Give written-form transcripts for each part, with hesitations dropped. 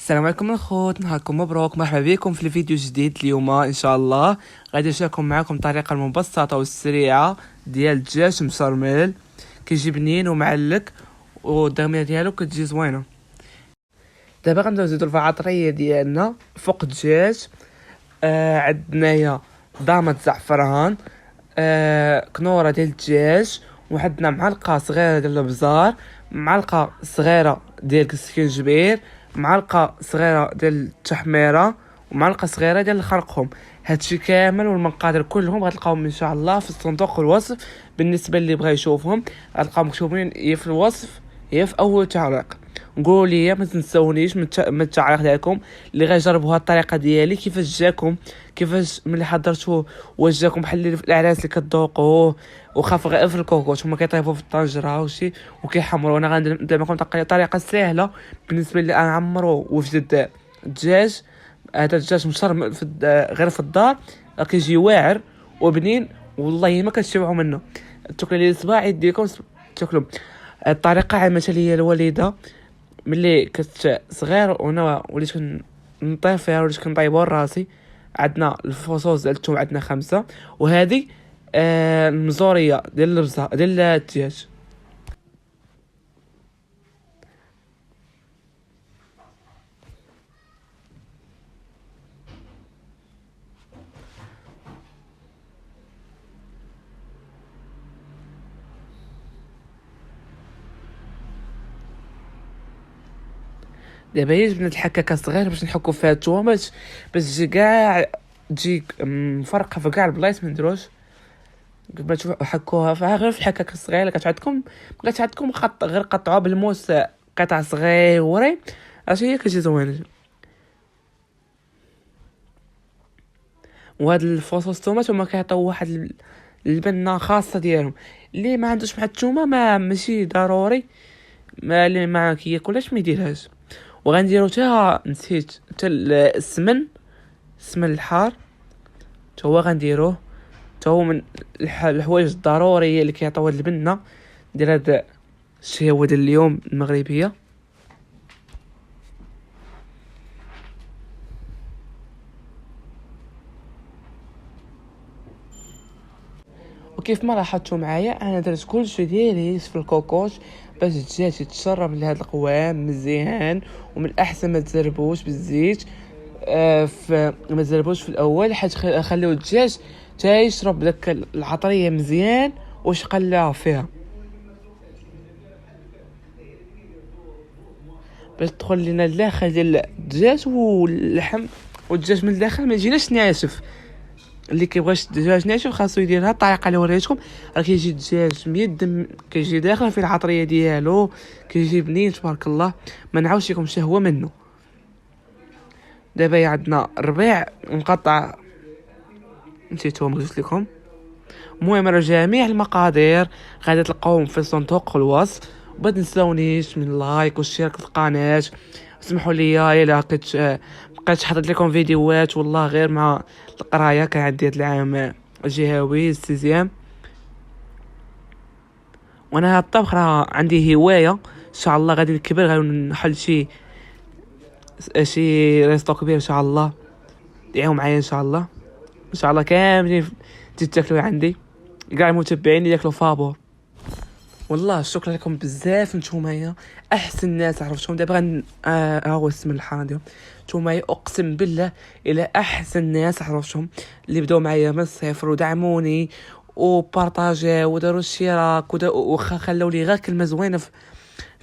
السلام عليكم الخوت، نهاركم مبروك. مرحبا بكم في الفيديو جديد. اليوم ان شاء الله غادي نشارككم معكم الطريقه المبسطه والسريعه ديال الدجاج مشرمل. كيجي بنين ومعلك والدغميه ديالو كتجي زوينه. دابا غنبداو نزيدو الفعاطريه ديالنا فوق الدجاج. عندنايا ضامه زعفران، كنوره ديال الدجاج، وعندنا معلقه صغيره ديال الابزار، معلقه صغيره ديال السكينجبير، معلقه صغيره ديال التحميره، ومعلقه صغيره ديال الخرقهم. هادشي كامل والمقادير كلهم غتلقاوهم ان شاء الله في الصندوق الوصف. بالنسبه اللي بغى يشوفهم غتلقاو مكتوبين يا في الوصف يا في اول تعليق. قولوا لي ما تنسونيش من التعليق ديالكم اللي غيجربوا هاد الطريقه ديالي، كيفاش جاكم، كيفاش ملي حضرتوه واش جاكم بحال اللي في الاعراس اللي كتذوقوه وخاف غير في الكوكوط هما كيطيبوا في الطنجره وشي وكيحمروا. انا غندير لكم طريقه سهله بالنسبه لي انا نعمروا وجد الدجاج. هذا الدجاج مشرم غير في الدار كيجي واعر وبنين، والله ما كتشبعوا منه. تاكلوا لي صباع يديكم تاكلوا. الطريقه عملتها لي الوالده ملي كنت صغير وانا وليت كنطيب فيها، وليت كنطيبها راسي. عندنا الفصوص ديال الثوم عندنا 5، وهذه المزوريه ديال الرزه ديال الدجاج. دابا هي جبنا الحكاكه صغير باش نحكوا فيها التومات باش تجي كاع تجي مفرقه في كاع البلايص. ما نديروش قبل حكوها فيها غير في الحكاكه الصغيره اللي كتعندكم غير قطعوها بالموس قطع صغيورين. عرفتي هي كتجي زوينه. وهاد الفصوص الطوماط هما كيعطيو واحد البنه خاصه ديالهم. اللي ما عندوش مع الثومه ماشي ضروري، ما اللي ما كياكلهاش ما يديرهاش. وغنديرو نسيت السمن الحار تا هو غنديروه، تا هو من الحوايج الضروريه اللي كيعطيو هاد البنه ديال هاد الشهوه ديال اليوم المغربيه. وكيف ما لاحظتوا معايا انا درت كلشي ديالي في الكوكوط باش الدجاج يتشرب لهاد القوام مزيان. ومن الاحسن ما تزربوش بالزيت، ما تزربوش في الاول حيت خليو الدجاج تا يشرب داك العطريه مزيان واش قلعوا فيها باش تدخل لينا الداخل ديال الدجاج واللحم. والدجاج من الداخل ما يجيناش ناشف. اللي كيبغيش الدجاج ناشف خاصو يدير هاد الطريقه اللي وريتكم. راه كيجي الدجاج ميدم، كيجي داخل في العطريه ديالو، كيجي بنين تبارك الله. ما نعاودش لكم شهوه منه. دابا عندنا الربيع مقطع، نسيتهم قلت لكم. المهم راه جميع المقادير غادي تلقاوهم في صندوق الوصف. وما تنساونيش من لايك واشتراك في القناه. اسمحوا لي الا بقيت حاطط لكم فيديوهات والله غير مع القرايه. كان عندي هاد العام الجهوي السيزيام، وانا هاد الطبخ راه عندي هوايه. ان شاء الله غادي نكبر، غادي نحل شي ريستو كبير ان شاء الله. دعيو معايا ان شاء الله. ان شاء الله كاملين تاكلوا عندي كاع المتابعين اللي ياكلوا فابور. والله شكرا لكم بزاف. نتوما احسن ناس عرفتهم. دابا هو اسم الحاره ديالهم. نتوما اقسم بالله الى احسن ناس عرفتهم اللي بداو معايا من الصفر ودعموني وبارطاجيو وداروا اشتراك وخلوا لي غير كلمه زوينه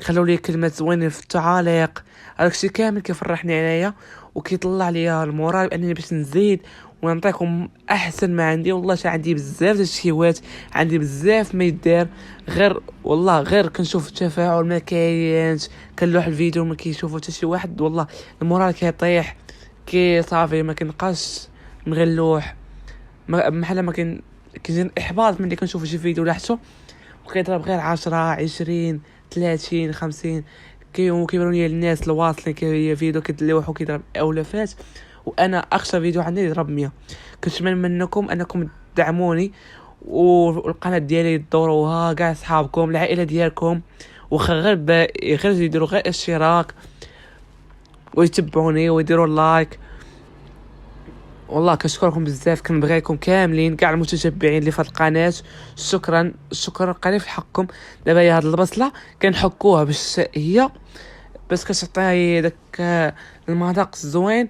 خلوا لي كلمه زوينه في التعاليق. هادشي كامل كيفرحني عليا وكيطلع لي المورال انني باش نزيد ونعطيكم احسن ما عندي. والله عندي بزاف ديال الشهوات، عندي بزاف ما يدار. غير والله غير كنشوف التفاعل ما كاينش، كنلوح الفيديو ما كيشوفو حتى شي واحد، والله المورال كيطيح كي صافي. ما كنبقاش نغلوح بحال ما كيجيني احباط ملي كنشوف شي فيديو لاحظتو وكيضرب غير 10 20 30 50. كيبانوا لي الناس الواصلين فيديو كيدلوح وكيضرب اولافات، وانا اخشى فيديو عندي يضرب 100. كنتمنى منكم انكم تدعموني والقناه ديالي تدوروها كاع صحابكم العائله ديالكم، وخا غير يديروا غير اشتراك ويتبعوني ويديروا لايك. والله كنشكركم بزاف، كنبغيكم كاملين كاع المتتبعين اللي في القناه. شكرا قليل في حقكم. دابا هي هاد البصله كنحكوها باش هي باش كتعطي داك المذاق الزوين.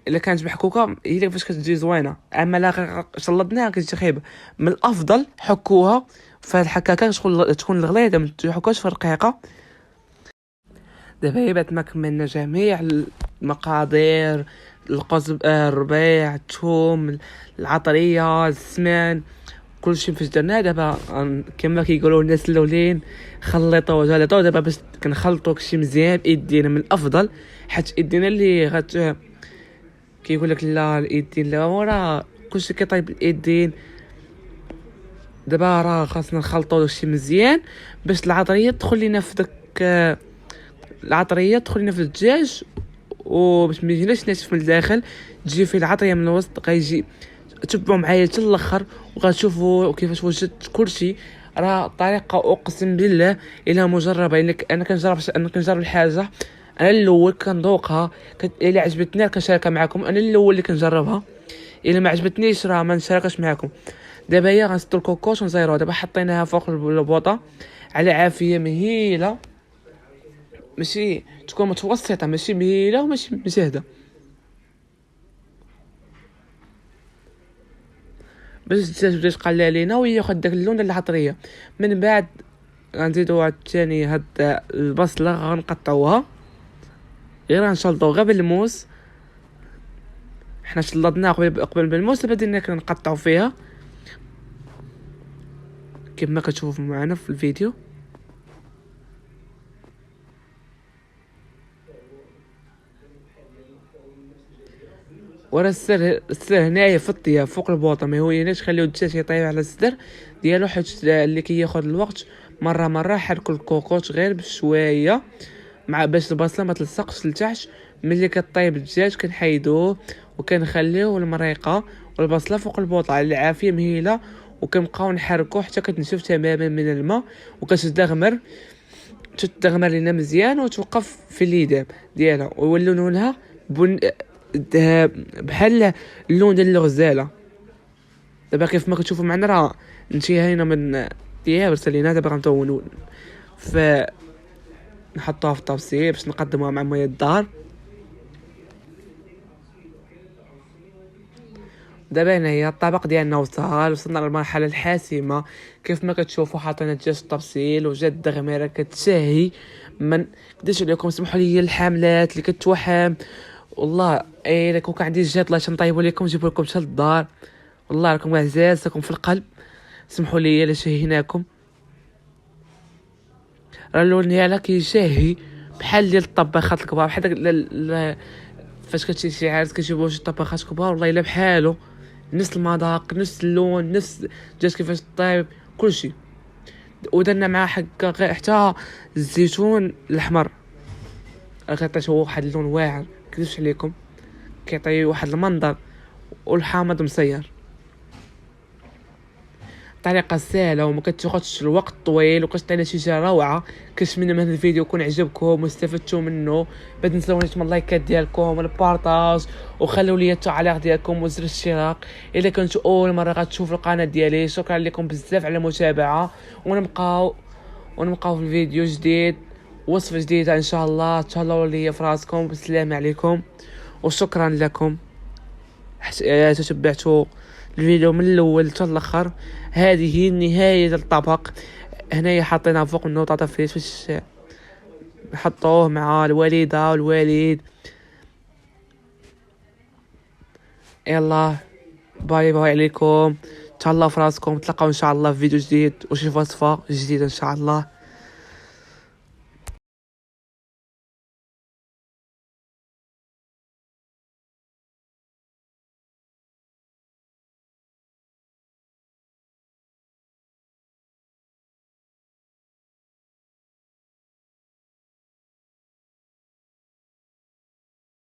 الا كانت محكوكه هي اللي فاش كتجي زوينه، اما لا شلضناها كتجي خايبه. من الافضل حكوها فهاد الحكاكه تكون الغليظه، ما تحكوش في الرقيقه. دابا هي بعد ما كملنا جميع المقادير، القزب، الربيع، الثوم، العطريه، السمان، كلشي فاش درناه. دابا كما كيقولوا الناس الاولين خلطوا وجلطوا. دابا باش كنخلطوا كلشي مزيان بايدينا من الافضل، حيت ايدينا اللي كيقول لك لا الايدين لا ورا كلشي كيطيب بالايدين. دابا راه خاصنا نخلطوا داكشي مزيان باش العطريه تدخل لينا في داك العطريه تدخل لينا في الدجاج، وباش ما يجيناش ناشف من الداخل، تجي فيه العطريه من الوسط. غيجي تبعوا معايا حتى الاخر وغتشوفوا كيفاش وجدت كلشي. راه طريقه اقسم بالله الا مجربه. انا كنجرب الحاجه انا الاول كنذوقها، الا عجبتني كنشاركها معكم. انا الاول اللي كنجربها، الا ما عجبتنيش راه ما نشاركش معكم. دابا هي غنسدو الكوكوط ونزيروها. دابا حطيناها فوق البوطه على عافيه مهيله، ماشي تكون متوسطه، ماشي مهيله وماشي مجهده، باش الدجاج بدا يتقلى علينا وياخذ داك اللون ديال العطريه. من بعد غنزيدو عاوتاني هاد البصله غنقطعوها، غير غنشلطو غير بالموس. حنا شلطناها قبل بالموس، دابا بدينا كنقطعو فيها كما كتشوفوا معنا في الفيديو. ورا السر هنايا في الطياب فوق البوطه، ما هو يناش خليو الدجاج يطيب على الصدر ديالو، حيت اللي كياخذ الوقت مره حركوا الكوكوط غير بشويه مع باش البصله ما تلصقش لتحت. ملي كطيب الدجاج كنحيدوه وكنخليوه المريقه والبصله فوق البوطه على العافيه مهيله، وكنبقاو نحركوه حتى كتنشف تماما من الماء وكتدغمر لينا مزيان وتوقف في الليداب ديالها، ويولوا لونها بحال اللون ديال الغزاله. دابا كيف ما كتشوفوا معنا راه انتهينا من ديال رسالينا. دابا غنطونوا نحطوها في الطابسيل باش نقدموها مع مويه الدار. دابا هنا هي الطبق ديالنا وصلنا للمرحله الحاسمه. كيف ما كتشوفوا حاطين الدجاج في الطبسيل وجات الدغميره كتشهي. من قداش عليكم سمحوا لي الحاملات اللي كتوحم، والله الا كون عندي الجهات الله نطيبوا لكم نجيبوا لكم حتى للدار. والله راكم عزاز، راكم في القلب. سمحوا لي الا شهيناكم. راه اللون ديالها كيشهي بحال ديال الطباخات الكبار، بحال داك فاش كتشي شي عرس كيجيبوا شي طباخات كبار، والله الا بحالو، نفس المذاق نفس اللون نفس الدجاج كيفاش طيب كلشي. ودرنا معاه حتى الزيتون الاحمر، كيعطي واحد اللون واعر كيفاش عليكم، كيعطي واحد المنظر. والحامض مسير، طريقه سهله وما كتاخذش الوقت طويل وكتعطينا نتيجه روعه. كنتمنى من هذا الفيديو يكون عجبكم واستفدتوا منه. ما تنساونيش من اللايكات ديالكم والبارطاج، وخلوا لي التعليق ديالكم وزر الاشتراك الا كنتوا اول مره غتشوفوا القناه ديالي. شكرا لكم بزاف على المتابعه، ونبقاو في الفيديو جديد، وصفه جديده ان شاء الله. تهلاو لي في راسكم، بالسلام عليكم وشكرا لكم تتبعتوا الفيديو من الاول حتى الاخر. هذه هي النهايه ديال الطبق. هنايا حطينا فوق النوطه فريش باش نحطوه مع الوالده والوالد. يلا باي عليكم، تهلاو في راسكم. تلقاو ان شاء الله في فيديو جديد وشي وصفه جديده ان شاء الله.